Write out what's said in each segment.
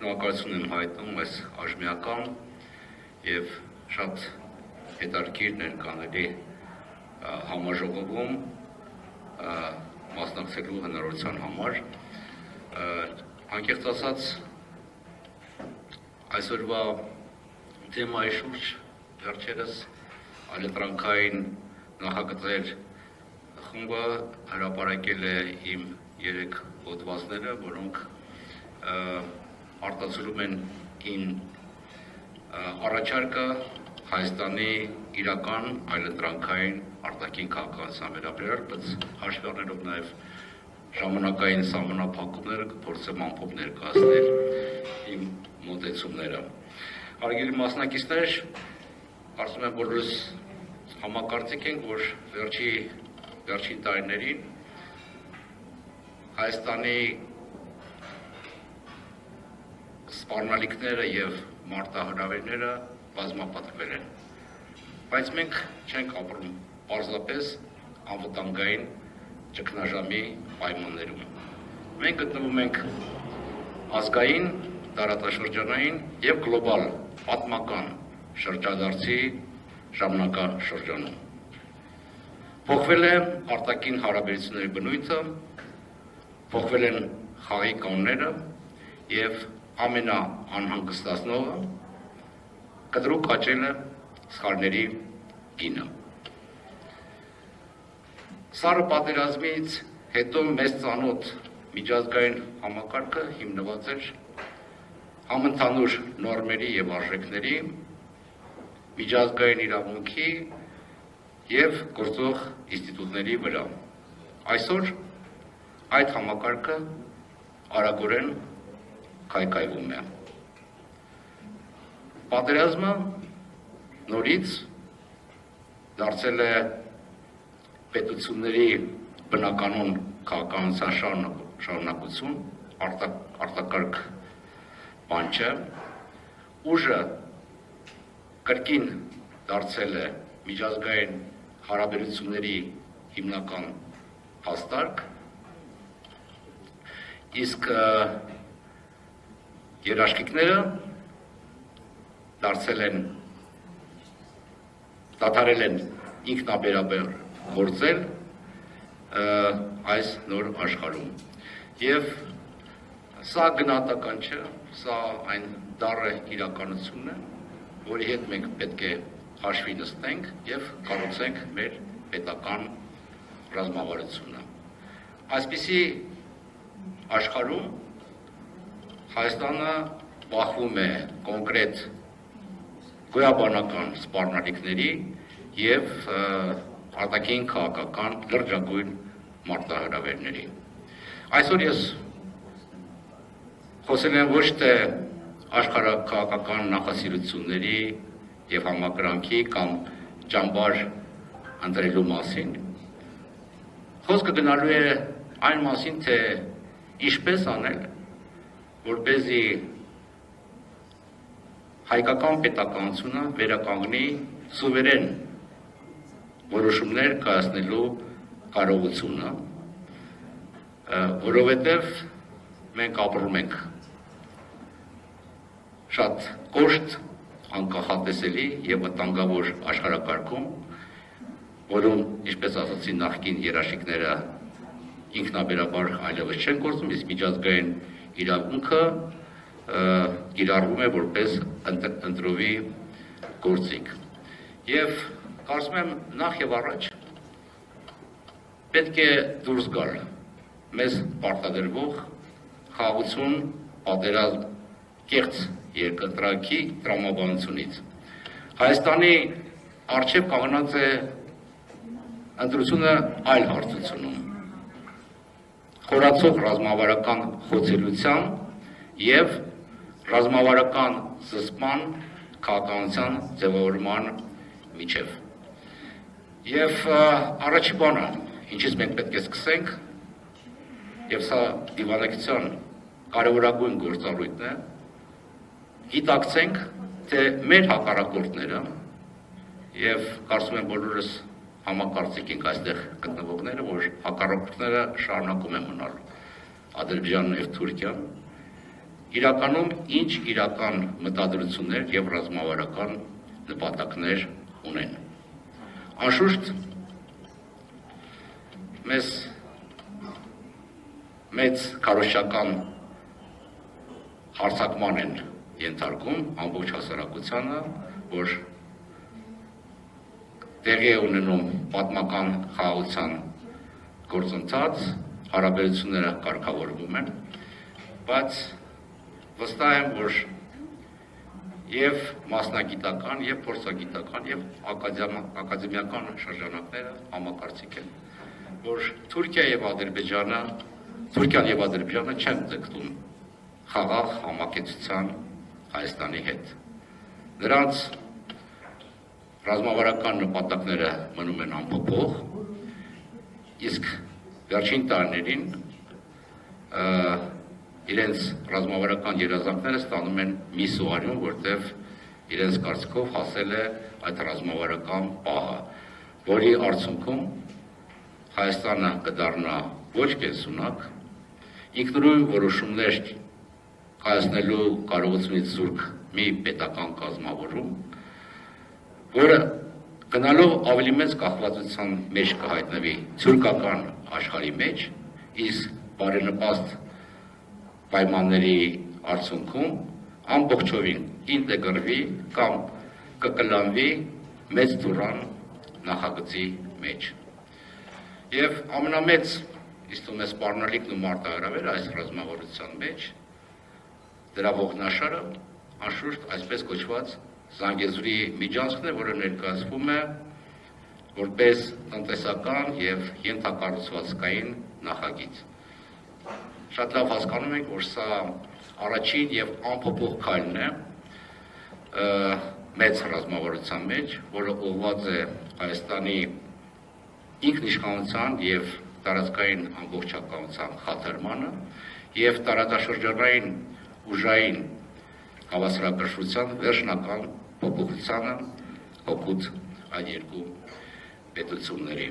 շնորհակալություն եմ հայտնում այս աժմիական եւ շատ հետաքրքիր ներկաների համաժողովում մասնակցելու հնարավորության համար։ Անկեղծ ասած, այսօրվա թեմայի շուրջ վերջերս այլընտրանքային նախագծեր խումբը հրապարակել է իմ 3 հոդվածները, որոնք արտացոլում են իմ առաջարկը Հայաստանի իրական այլընտրանքային արտաքին քաղաքականության վերաբերյալ, բայց հաշվի առնելով նաև ժամանակային սահմանափակումները կփորձեմ ամփոփ ներկայացնել իմ մոտեցումները։ Հարգելի մասնակիցներ, կարծում եմ բոլորս համակարծիք ենք, որ վերջին տարիներին Հայաստանի սպառնալիքները եւ մարտահրավերները բազմապատկվել են, բայց մենք չենք ապրում պարզապես անվտանգային ճգնաժամի պայմաններում։ Մենք գտնվում ենք ազգային, տարածաշրջանային եւ գլոբալ պատմական շրջադարձի ժամանակաշրջանում։ Փոխվել է արտաքին հարաբերությունների բնույթը, փոխվել են խաղի կանոնները եւ ամենաանհանգստացնողը կտրուկ աճել է սխալների գինը։ Սառը պատերազմից հետո մեծ ծանոթ միջազգային համակարգը հիմնված էր համընդհանուր նորմերի եւ արժեքների, միջազգային իրավունքի եւ գործող ինստիտուտների վրա։ Այսօր այդ համակարգը արագորեն քայքայվում է։ Պատերազմը նորից դարձել է պետությունների բնականոն քաղաքականության շարունակություն, արտակարգ բան չէ, ուժը կրկին դարձել է միջազգային հարաբերությունների հիմնական հաստարկ, իսկ երաշխիքները դադարել են ինքնաբերաբար գործել այս նոր աշխարհում։ Եվ սա գնահատական չէ, սա այն դառը իրականությունն է, որի հետ մենք պետք է հաշվի նստենք եւ կառուցենք մեր պետական ռազմավարությունը։ Այսպիսի աշխարհում Հայաստանը բախվում է կոնկրետ գոյաբանական սպառնալիքների եւ արտաքին քաղաքական լրջագույն մարտահրավերների։ Այսօր ես խոսել եմ ոչ թե աշխարհաքաղաքական նախասիրությունների եւ համակրանքի կամ ճամբար ընտրելու մասին։ Խոսքը գնալու է այն մասին, թե ինչպես անել, որպեսզի հայկական պետականությունը վերականգնի սուվերեն որոշումներ կայացնելու կարողությունը, որովհետև մենք ապրում ենք շատ կոշտ, անկախատեսելի եւ վտանգավոր աշխարհակարգում, որում, ինչպես ասացի, նախկին երաշխիքները ինքնաբերաբար այլևս չեն գործում, իսկ միջազգային իրավունքը կիրառվում է որպես ընտրովի գործիք։ Եվ կարծում եմ նախ եւ առաջ պետք է դուրս գալ մեզ պարտադրվող խաղաղություն, պատերազմ, կեղծ երկընտրանքի տրամաբանությունից։ Հայաստանի առջև կանգնած է ընտրությունը այլ հարցությունում, խորացող ռազմավարական խոցելիության եւ ռազմավարական զսպման քաղաքականության ձևավորման միջև։ Եվ առաջի բանը, ինչից մենք պետք է սկսենք, եւ սա դիվանագիտության կարևորագույն գործառույթն է, գիտակցենք, թե մեր հակառակորդները եւ կարծում եմ բոլորս համակարծիք ենք այստեղ գտնվողները, որ հակառակորդները շարունակում են մնալ Ադրբեջանն եւ Թուրքիան, իրականում ինչ իրական մտադրություններ և ռազմավարական նպատակներ ունեն։ Անշուշտ, մեզ մեծ քարոզչական հարձակման են ենթարկում ամբողջ հասարակությանը, որ տեղի է ունենում պատմական խաղաղության գործընթաց, հարաբերությունները կարգավորվում են, բայց վստահ եմ, որ և մասնագիտական, և փորձագիտական, և ակադեմիական շրջանակները համակարծիք են, որ Թուրքիան և Ադրբեջանը չեն ձգտում խաղաղ համակեցության Հայաստանի հետ։ Նրանց ռազմավարական նպատակները մնում են անփոփոխ, իսկ վերջին տարիներին իրենց ռազմավարական երազանքները ստանում են մի սուարյուն, որտեղ իրենց կարծիքով հասել է այդ ռազմավարական պահը, որի արդյունքում Հայաստանը կդառնա ոչ կենսունակ, ինքնուրույն որոշումներ կայացնելու կարողությունից զուրկ մի պետական կազմավորում, որը գնալով ավելի մեծ կախվածության մեջ կհայտնվի թուրքական աշխարհի մեջ, իսկ բարենպաստ պայմանների արդյունքում ամբողջովին ինտեգրվի կամ կկլանվի մեծ դուրան նախագծի մեջ։ Եվ ամենամեծ իստում է սպառնալիքն ու մարտահրավերը այս ռազմավարության մեջ դրա ողնաշարը անշուշտ այսպես կոչված Զանգեզուրի միջանցքն է, որը ներկայացվում է որպես տնտեսական և ենթակառուցվածքային նախագիծ։ Շատ լավ հասկանում ենք, որ սա առաջին և անփոփոխ քայլն է մեծ ռազմավարության մեջ, որը ուղղված է Հայաստանի ինքնիշխանության և տարածքային ամբողջականության խաթարմանը և տարածաշրջանային ուժային հավասարակշռության վերջնական փոփոխությանը հօգուտ այդ երկու պետությունների։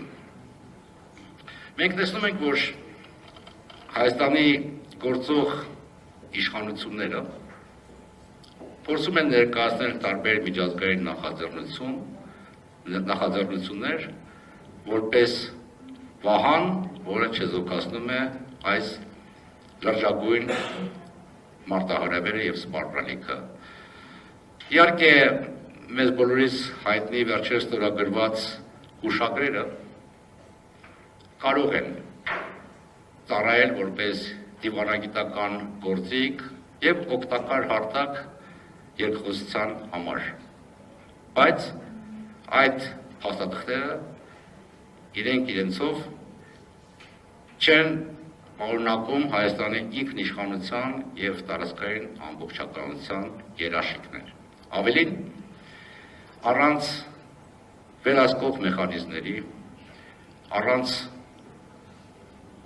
Մենք տեսնում ենք, որ Հայաստանի գործող իշխանությունները փորձում են ներկայացնել տարբեր միջազգային նախաձեռնություններ, որպես վահան, որը չեզոքացնում է այս լրջագույն մարտահրավերը և սպառնալիքը։ Իհարկե, մեզ բոլորիս հայտնի վերջերս ստորագրված հուշագրերը կարող են ծառայել որպես դիվանագիտական գործիք և օգտակար հարթակ երկխոսության համար, բայց այդ փաստաթղթերը իրենք իրենցով չեն օրինակում Հայաստանի ինքնիշխանության և տարածքային ամբողջականության երաշխիքներ։ Ավելին, առանց վերահսկող մեխանիզմների, առանց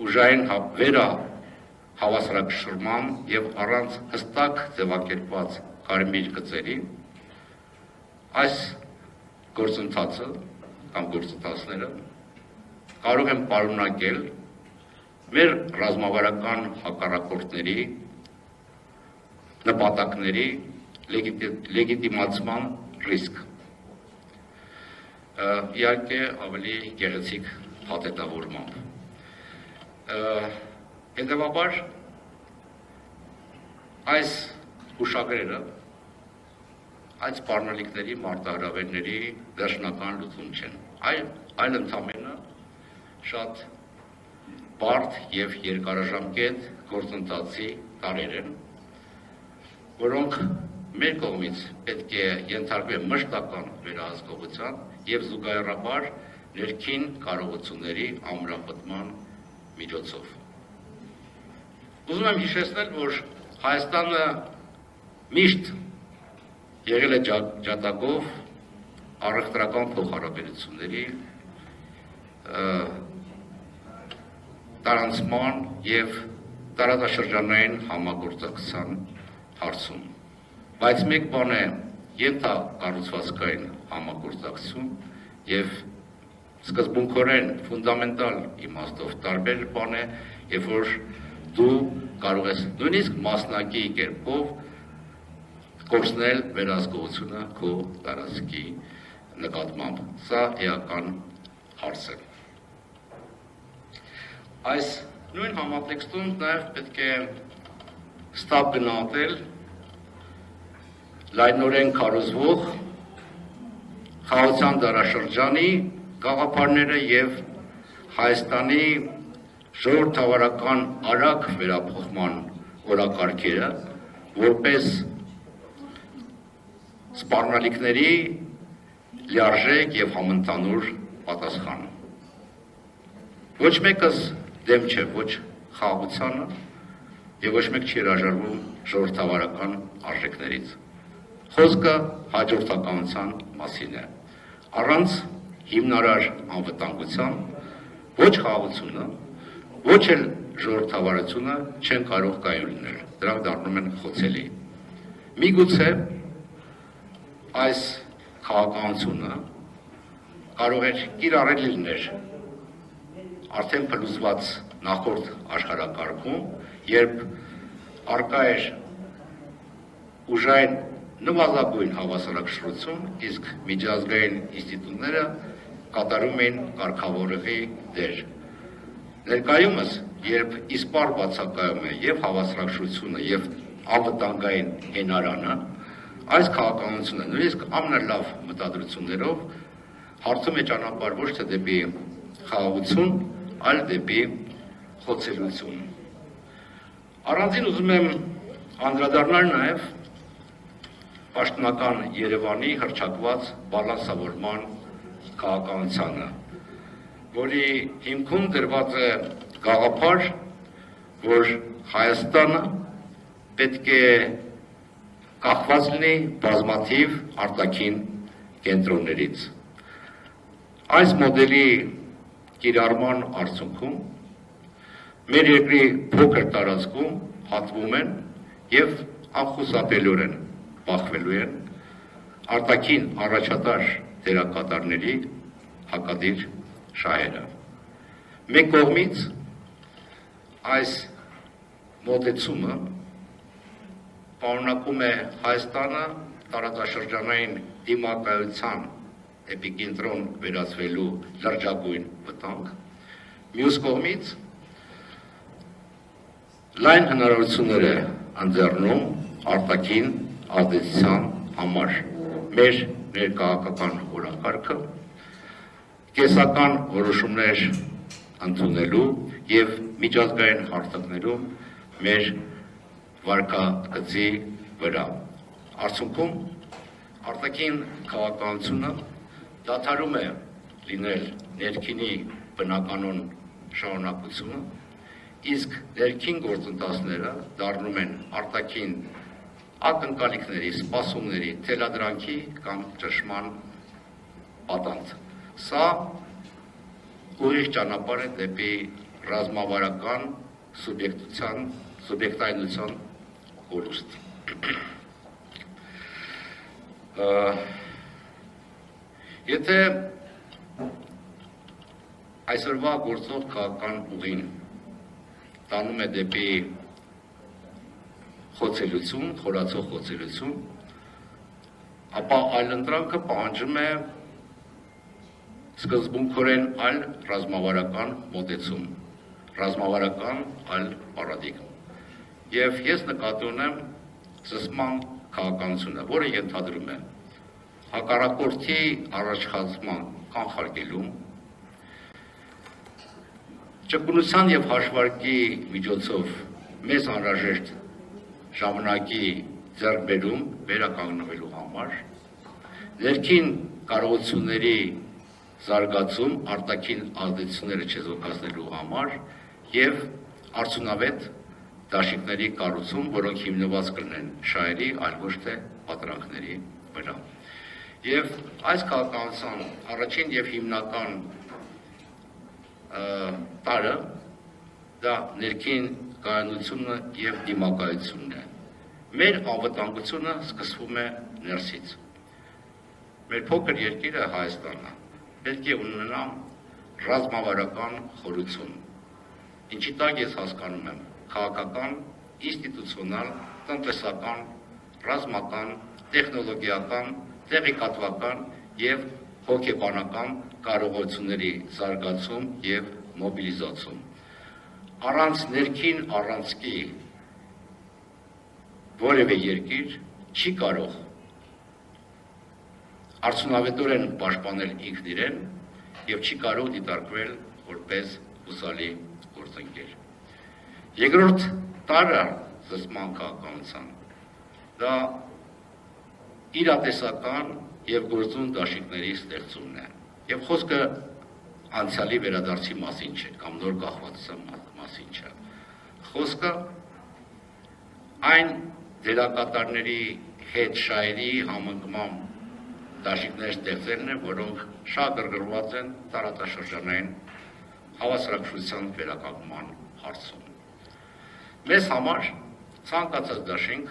ուժային վերահավասարակշռման և առանց հստակ ձևակերպված կարմիր գծերի այս գործընթացը կամ գործընթացները կարող են պարունակել մեր ռազմավարական հակառակորդների նպատակների լեգիտիմացման ռիսկ։ Իհարկե, ավելի գեղեցիկ փաթեթավորմամբ։ Հետևաբար, այս հուշագրերը այդ սպառնալիքների, մարտահրավերների վերջնական լուծում չեն, այլ ընդամենը շատ բարդ և երկարաժամկետ գործընթացի տարրեր են, որոնք մեր կողմից պետք է ենթարկվեն մշտական վերահսկողության և զուգահեռաբար ներքին կարողությունների ամրապնդման միջոցով։ Ուզում եմ հիշեցնել, որ Հայաստանը միշտ եղել է ջատագով առևտրական փոխհարաբերությունների տարանցման և տարածաշրջանային համագործակցության հարցում։ Բայց մեկ բան է ենթակառուցվածքային համագործակցություն և սկզբունքորեն ֆունդամենտալ իմաստով տարբեր բան է, երբ որ դու կարող ես նույնիսկ մասնակի կերպով կորցնել վերահսկողությունը քո տարածքի նկատմամբ։ Սա էական հարց է։ Այս նույն համատեքստում նաև պետք է ստապ գնահատել լայնորեն քարոզվող խաղաղության դարաշրջանի գաղափարները եւ Հայաստանի ժողովրդավարական արագ վերափոխման օրակարգերը որպես սպառնալիքների լիարժեք եւ համընդհանուր պատասխան։ Ոչ մեկս դեմ չէ ոչ խաղաղությանը եւ ոչ մեկ չի հրաժարվում ժողովրդավարական արժեքներից։ Խոսքը հաջորդականության մասին է։ Առանց հիմնարար անվտանգության ոչ խաղաղությունը, ոչ էլ ժողովրդավարությունը չեն կարող կայուն լինել։ Դրանք դառնում են խոցելի։ Միգուցե այս քաղաքականությունը կարող էր կիրառել լինել արդեն փլուզված նախորդ աշխարհակարգում, երբ արկա էր ուժային նվազագույն հավասարակշռություն, իսկ միջազգային ինստիտուտները կատարում էին կարգավորողի դեր։ Ներկայումս, երբ իսպառ բացակայում է եւ հավասարակշռությունը եւ անվտանգային հենարանը, այս քաղաքականությունը նույնիսկ ամենալավ մտադրություններով հարցում է ճանապարհ ոչ թե դեպի խաղաղություն, այլ դեպի խոցելություն։ Առանձին ուզում եմ անդրադառնալ նաև պաշտոնական Երևանի հռչակված բալանսավորման քաղաքականությանը, որի հիմքում դրված է գաղափար, որ Հայաստանը պետք է կախված լինի բազմաթիվ արտաքին կենտրոններից։ Այս մոդելի կիրառման արդյունքում մեր երկրի փոքր տարածքում հատվում են եւ անխուսափելիորեն բախվելու են արտաքին առաջատար դերակատարների հակադիր շահերը։ Մեկ կողմից այս մոտեցումը պարունակում է Հայաստանը տարածաշրջանային դիմակայության էպիկենտրոն վերածվելու լրջագույն վտանգ, մյուս կողմից լայն հնարավորություններ է ընձեռնում արտաքին ազդեցության համար մեր ներկայական օրակարգը, կեսական որոշումներ ընդունելու եւ միջազգային հարթակներում մեր վարկագծի վրա։ Արդյունքում արտաքին քաղաքականությունը դադարում է լինել ներքինի բնականոն շարունակությունը, իսկ ներքին գործընթացները դառնում են արտաքին ակնկալիքների, սպասումների, թելադրանքի կամ ճնշման պատանդ։ Սա ուրիշ ճանապարհ է դեպի ռազմավարական սուբյեկտայնության կորուստ։ Եթե այսօրվա գործող քաղաքական ուղին տանում է դեպի խոցելություն, խորացող խոցելություն, ապա այլընտրանքը պահանջում է սկզբունքորեն այլ ռազմավարական մոտեցում, ռազմավարական այլ պարադիգմ։ Եվ ես նկատի ունեմ զսպման քաղաքականությունը, որը ենթադրում է հակառակորդի առաջխացման կանխարգելում, ճկունության եւ հաշվարկի միջոցով մեզ անհրաժեշտ ժամանակի ձեռքբերում վերականգնվելու համար, ներքին կարողությունների զարգացում արտաքին ազդեցությունները չեզոքացնելու համար եւ արդյունավետ դաշինքների կառուցում, որոնք հիմնված կլինեն շահերի, այլ ոչ թե պատրանքների վրա։ Եվ այս քաղաքականության առաջին եւ հիմնական տարը դա ներքին կայունությունը եւ դիմակայությունն է։ Մեր անվտանգությունը սկսվում է ներսից։ Մեր փոքր երկիրը Հայաստանը պետք է ունենա ռազմավարական խորություն։ Ինչի տակ ես հասկանում եմ քաղաքական, ինստիտուցիոնալ, տնտեսական, ռազմական, տեխնոլոգիական, տեղեկատվական և հոգեբանական կարողությունների զարգացում և մոբիլիզացում։ Առանց ներքին առանցքի որևէ երկիր չի կարող արդյունավետորեն պաշտպանել ինքն իրեն և չի կարող դիտարկվել որպես հուսալի գործընկեր։ Երկրորդ տարրը զսպման քաղաքականության դա իրատեսական և գործուն դաշինքների ստեղծումն է, և խոսքը անցյալի վերադարձի մասին չէ, կամ նոր կախվածության մասին չէ։ Խոսքը այն դերակատարների հետ շահերի համընկման դաշինքներ ստեղծելն է, որոնք շատ գրգռված են տարածաշրջանային հավասարակշռության վերականգնման հարցում։ Մեզ համար ցանկացած դաշինք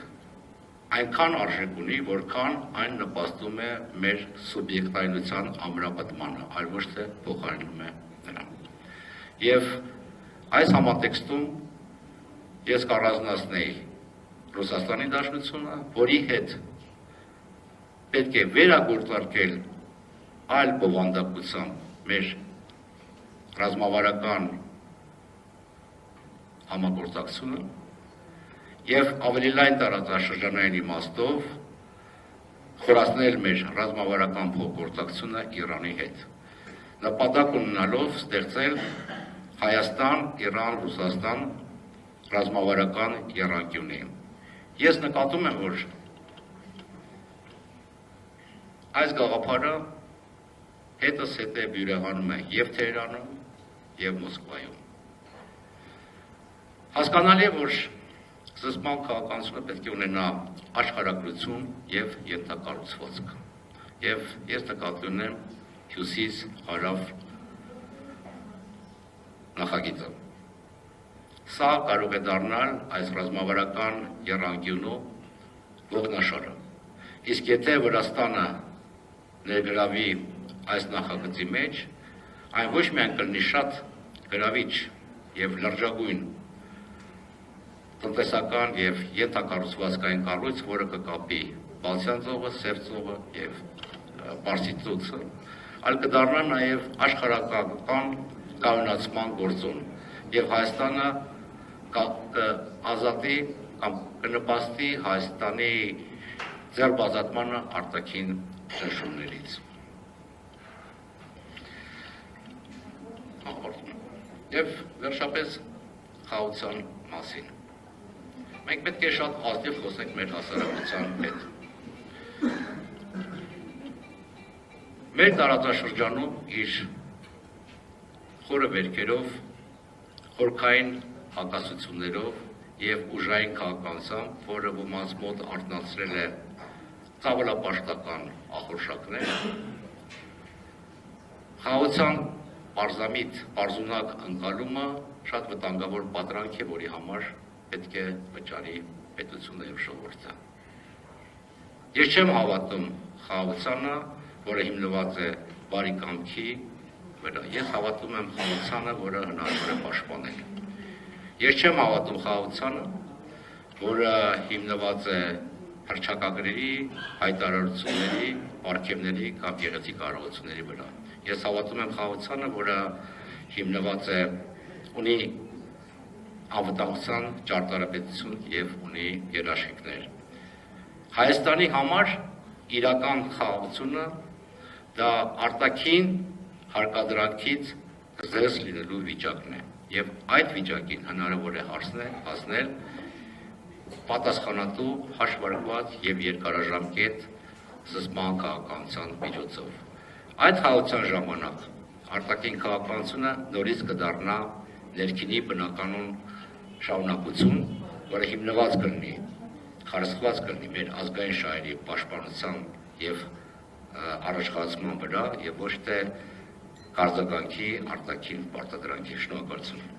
այնքան արժեք ունի, որքան այն նպաստում է մեր սուբյեկտայնության ամրապնդմանը, այլ ոչ թե փոխարինում է նրան։ Եվ այս համատեքստում ես կառանձնացնեի Ռուսաստանի Դաշնությունը, որի հետ պետք է վերագործարկել այլ բովանդակությամբ մեր ռազմավարական համագործակցությունը և ավելի լայն տարածաշրջանային իմաստով խորացնել մեր ռազմավարական փոխգործակցությունը Իրանի հետ, նպատակ ունենալով ստեղծել Հայաստան-Իրան-Ռուսաստան ռազմավարական եռանկյունի։ Ես նկատում եմ, որ այս գաղափարը հետս հետև բյուրեղանում է և Թեհրանում, և Մոսկվայում։ Հասկանալի է, որ զսպման քաղաքականությունը պետք է ունենա աշխարհագրություն և ենթակառուցվածք։ Եվ ես նկատի ունեմ հյուսիս-հարավ նախագիծը։ Սա կարող է դառնալ այս ռազմավարական եռանկյունու ողնաշարը։ Իսկ եթե Վրաստանը ներգրավի այս նախագծի մեջ, այն ոչ միայն կլինի շատ գրավիչ և լրջագույն տնտեսական և ենթակառուցվածքային կառույց, որը կկապի Բալթյան ծովը, Սև ծովը և Պարսից ծոցը, այլ կդառնա նաև աշխարհական կայունացման գործոն, և Հայաստանը կազատի կամ կնպաստի Հայաստանի ձեռբազատմանը արտաքին ճնշումներից։ Եվ վերջապես խաղաղության մասին։ Մենք պետք է շատ ազնիվ խոսենք մեր հասարակության հետ։ Մեր տարածաշրջանում իր խորը վերքերով, խորքային հակասություններով և ուժային քաղաքականությամբ, որը ոմանց մոտ արթնացրել է ծավալապաշտական ախորժակներ, խաղաղության պարզամիտ, պարզունակ ընկալումը շատ վտանգավոր պատրանք է, որի համար պետք է վճարի պետությունը և ժողովուրդը։ Ես չեմ հավատում խաղաղությանը, որը հիմնված է բարի կամքի վրա։ Ես հավատում եմ խաղաղությանը, որը հնարավոր է պաշտպանել։ Ես չեմ հավատում խաղաղությանը, որը հիմնված է հռչակագրերի, հայտարարությունների, պարգևների կամ գեղեցիկ արարողությունների վրա։ Ես հավատում եմ խաղաղությանը, որը հիմնված է ունի անվտանգության ճարտարապետություն և ունի երաշխիքներ։ Հայաստանի համար իրական խաղաղությունը դա արտաքին հարկադրանքից զերծ լինելու վիճակն է, և այդ վիճակին հնարավոր է հասնել պատասխանատու, հաշվարկված և երկարաժամկետ զսպման քաղաքականության միջոցով։ Այդ խաղաղության ժամանակ արտաքին քաղաքականությունը նորից կդառնա ներքինի բնականոն շարունակություն, որը հիմնված կլինի, խարսխված կլինի մեր ազգային շահերի պաշտպանության և առաջխաղացման վրա և ոչ թե արձագանքի արտաքին պարտադրանքի։ Շնորհակալություն։